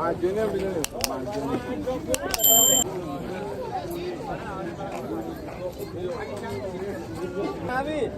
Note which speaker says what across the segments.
Speaker 1: معجونه میدونی معجونه نبی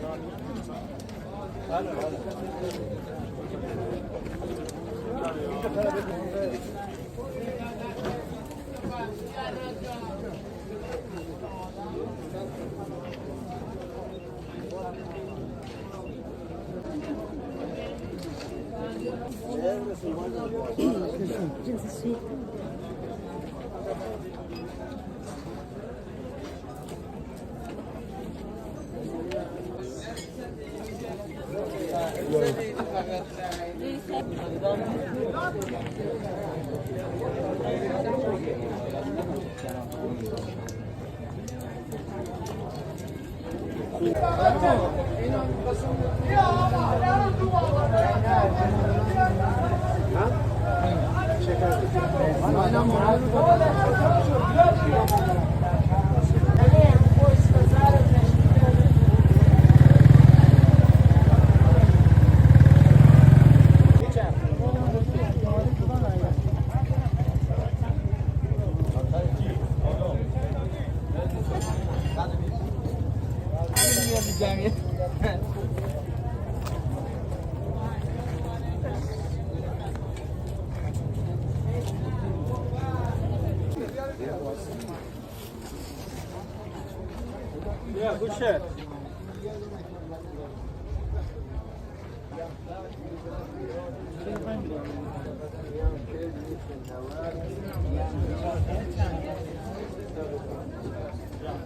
Speaker 1: Yeah, good shit.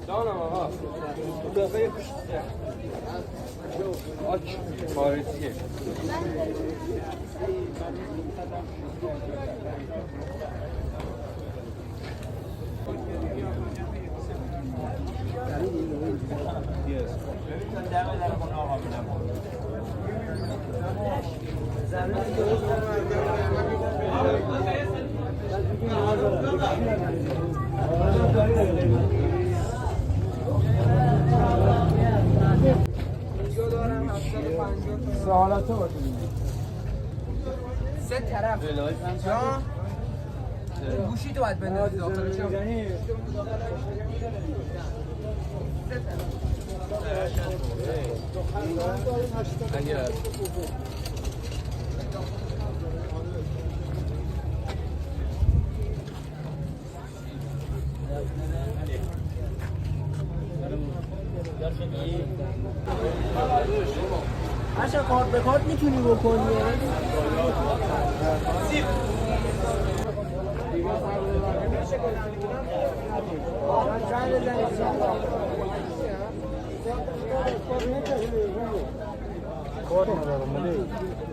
Speaker 1: جانم آقا مدافع آچ فارسیه سوالات رو سه طرف جا گوشی تو باید بندازی داخلش اگر
Speaker 2: باشه کارت به کارت میتونی بکنی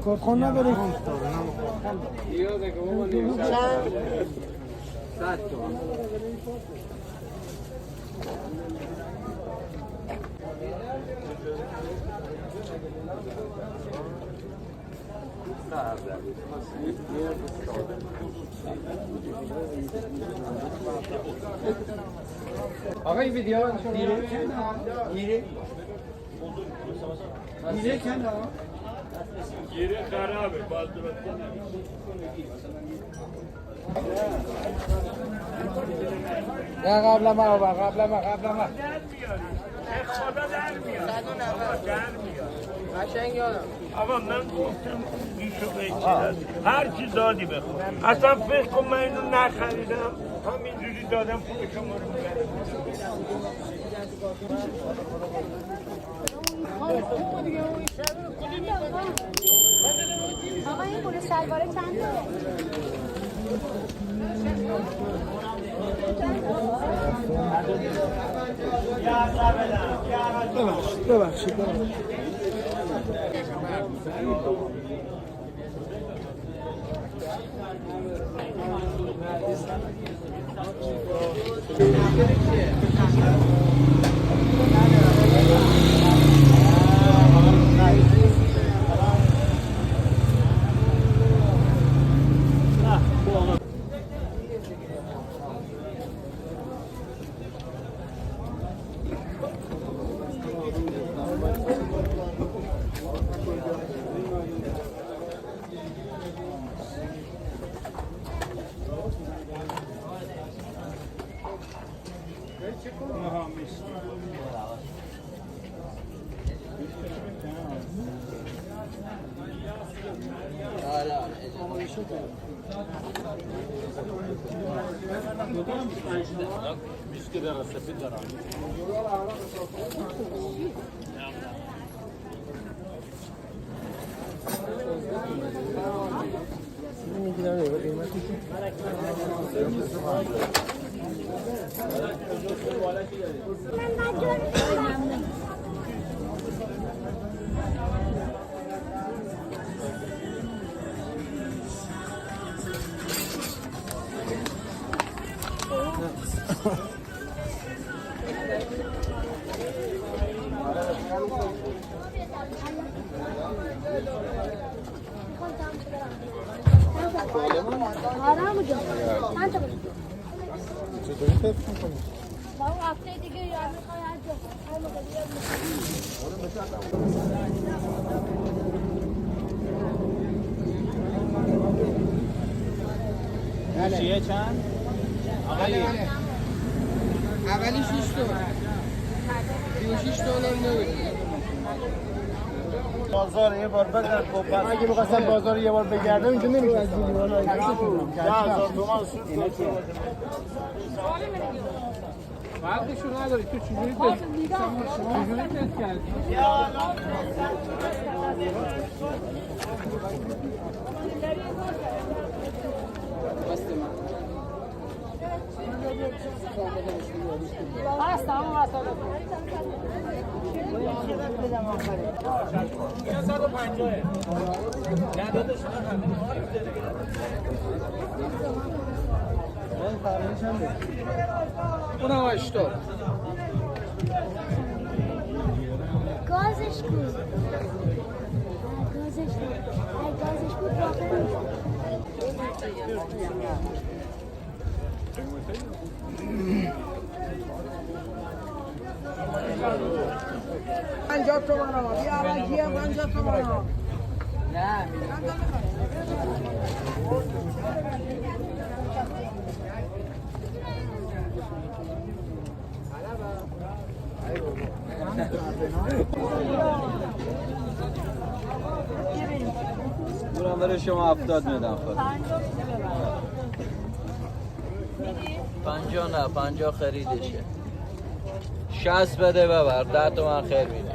Speaker 2: کارت خون نداری؟ چند؟
Speaker 1: 100 تومن آقا این ویدیو دیره کنه
Speaker 3: گیره خرابه باز درست
Speaker 1: نه قبل ما خدا در میاد قشنگ یادم
Speaker 3: آقا من گفتم گیشو بگیرد هر چی دادی بخور اصلا فکر کن من اینو نخریدم همینجوری دادم پول شما رو میگردم
Speaker 4: آقا این پول شلواره چنده؟
Speaker 2: ببخشید
Speaker 4: آرام جان چند تا بود؟
Speaker 5: چطوری فکر می‌کنی؟
Speaker 4: با اون هفته دیگه یاد می‌خوای هر جا هر موقع بیاد
Speaker 1: چیه چند؟ اولی 6 تومن 36 تومن نمیده
Speaker 5: بازار یه بار بگرد خب اگه می‌خواستم بازار یه بار بگردم اینجا نمی‌تونستم. 10,000 تومان سود کنم.
Speaker 1: فرقشو نداری تو چجوری تست کردی؟ اونم 80
Speaker 4: گازش کو گازش کو ای گازش کو باقی
Speaker 1: 50 تومن ها بیا الان 50 تومن ها نه
Speaker 6: دورم برای شما 70 میدم خود 50 نه 50 خریدشه 60 بده ببر 10 تومن خیر میده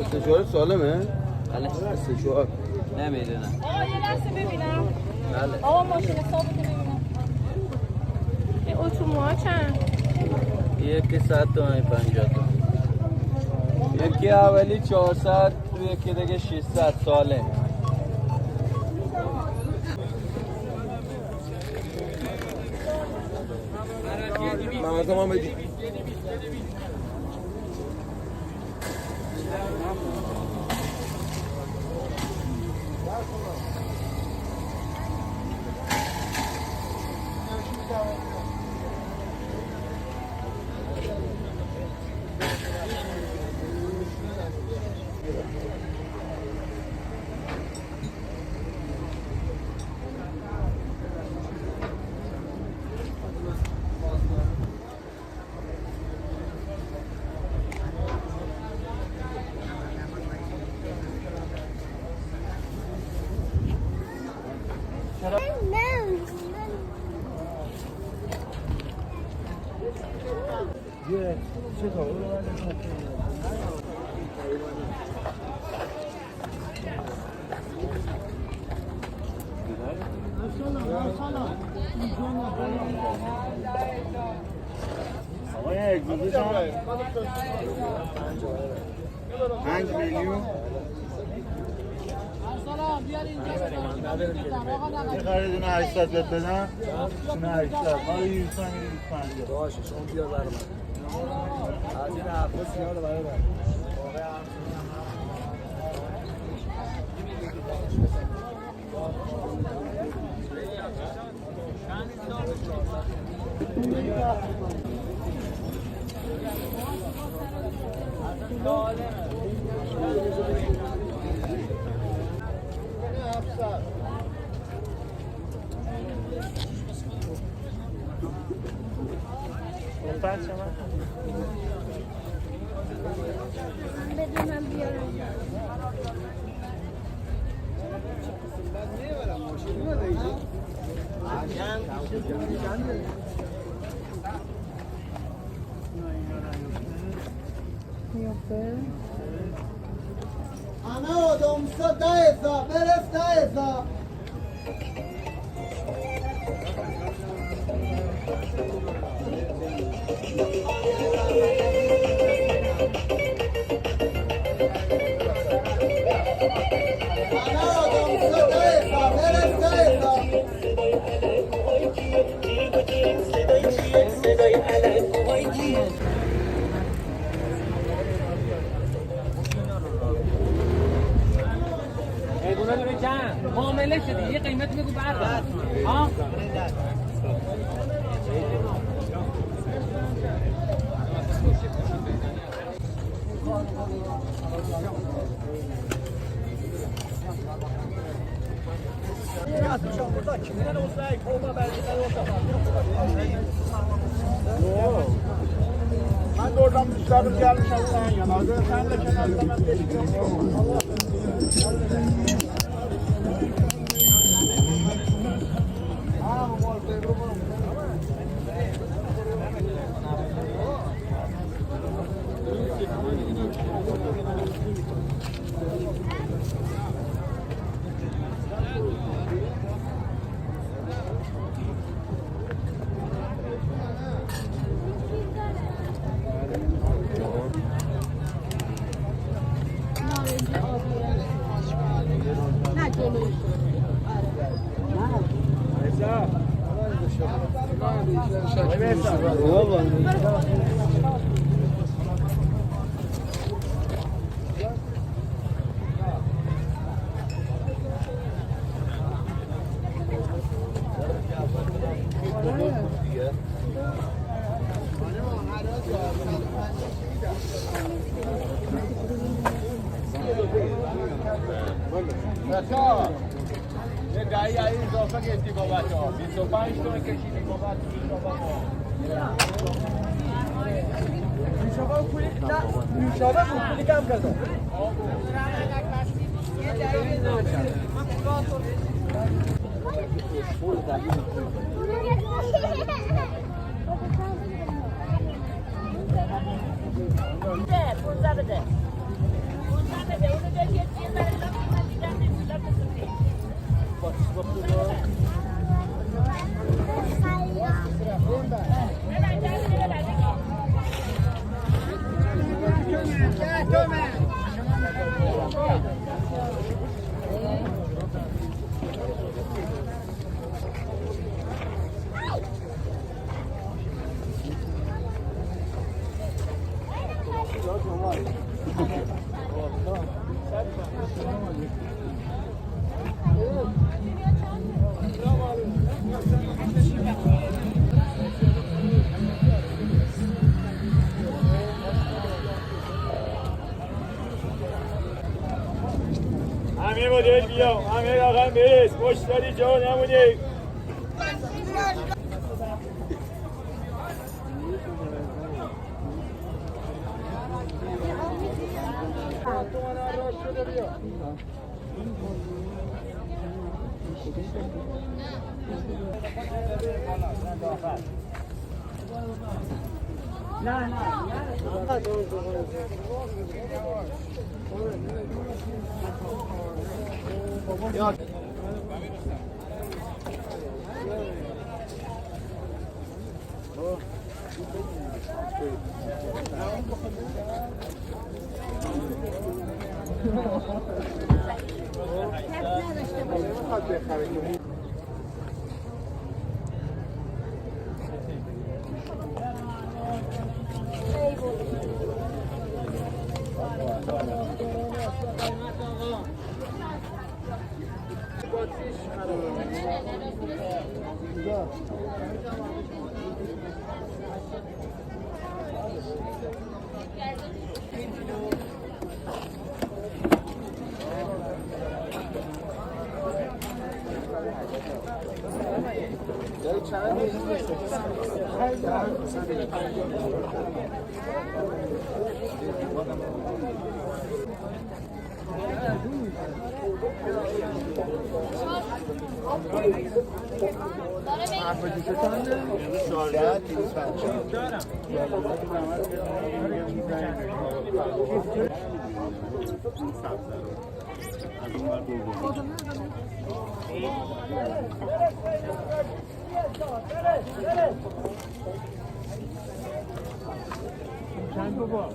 Speaker 5: استشوار سالمه؟
Speaker 6: بله
Speaker 5: استشوار
Speaker 6: نمیدونم
Speaker 7: آقا یه لحظه ببینم
Speaker 6: بله
Speaker 7: آقا ماشین حسابتو ببینم این اتوموها چند؟
Speaker 6: یکی 100 تومن 50 تومن یکی اولی 400 یکی دیگه 600 سالم
Speaker 5: محمد ما بدی آقای اگزوزه شما 5 میلیون یه خریدونه 800 بهت بدم شونه 800 حالا یه روزا میری 25 باشه شما بیار برای من از این حرفا سیاه رو برای من
Speaker 4: بدونم بیارم
Speaker 2: همه آدم سا 10,000 برس 10,000
Speaker 1: معامله شدی یه قیمت میگو برقرار ها
Speaker 5: من دوردم بیشتر gelmişim sen yana. Sen de kenarda ben geçiyorum. یه دهی اضافه گرفتی بابت ها 25 تومن کشیدی بابت
Speaker 2: نوشابه پولی کم کرده
Speaker 3: همه مدل بیا همه رقم برس مشتری جا نمونه چند بابا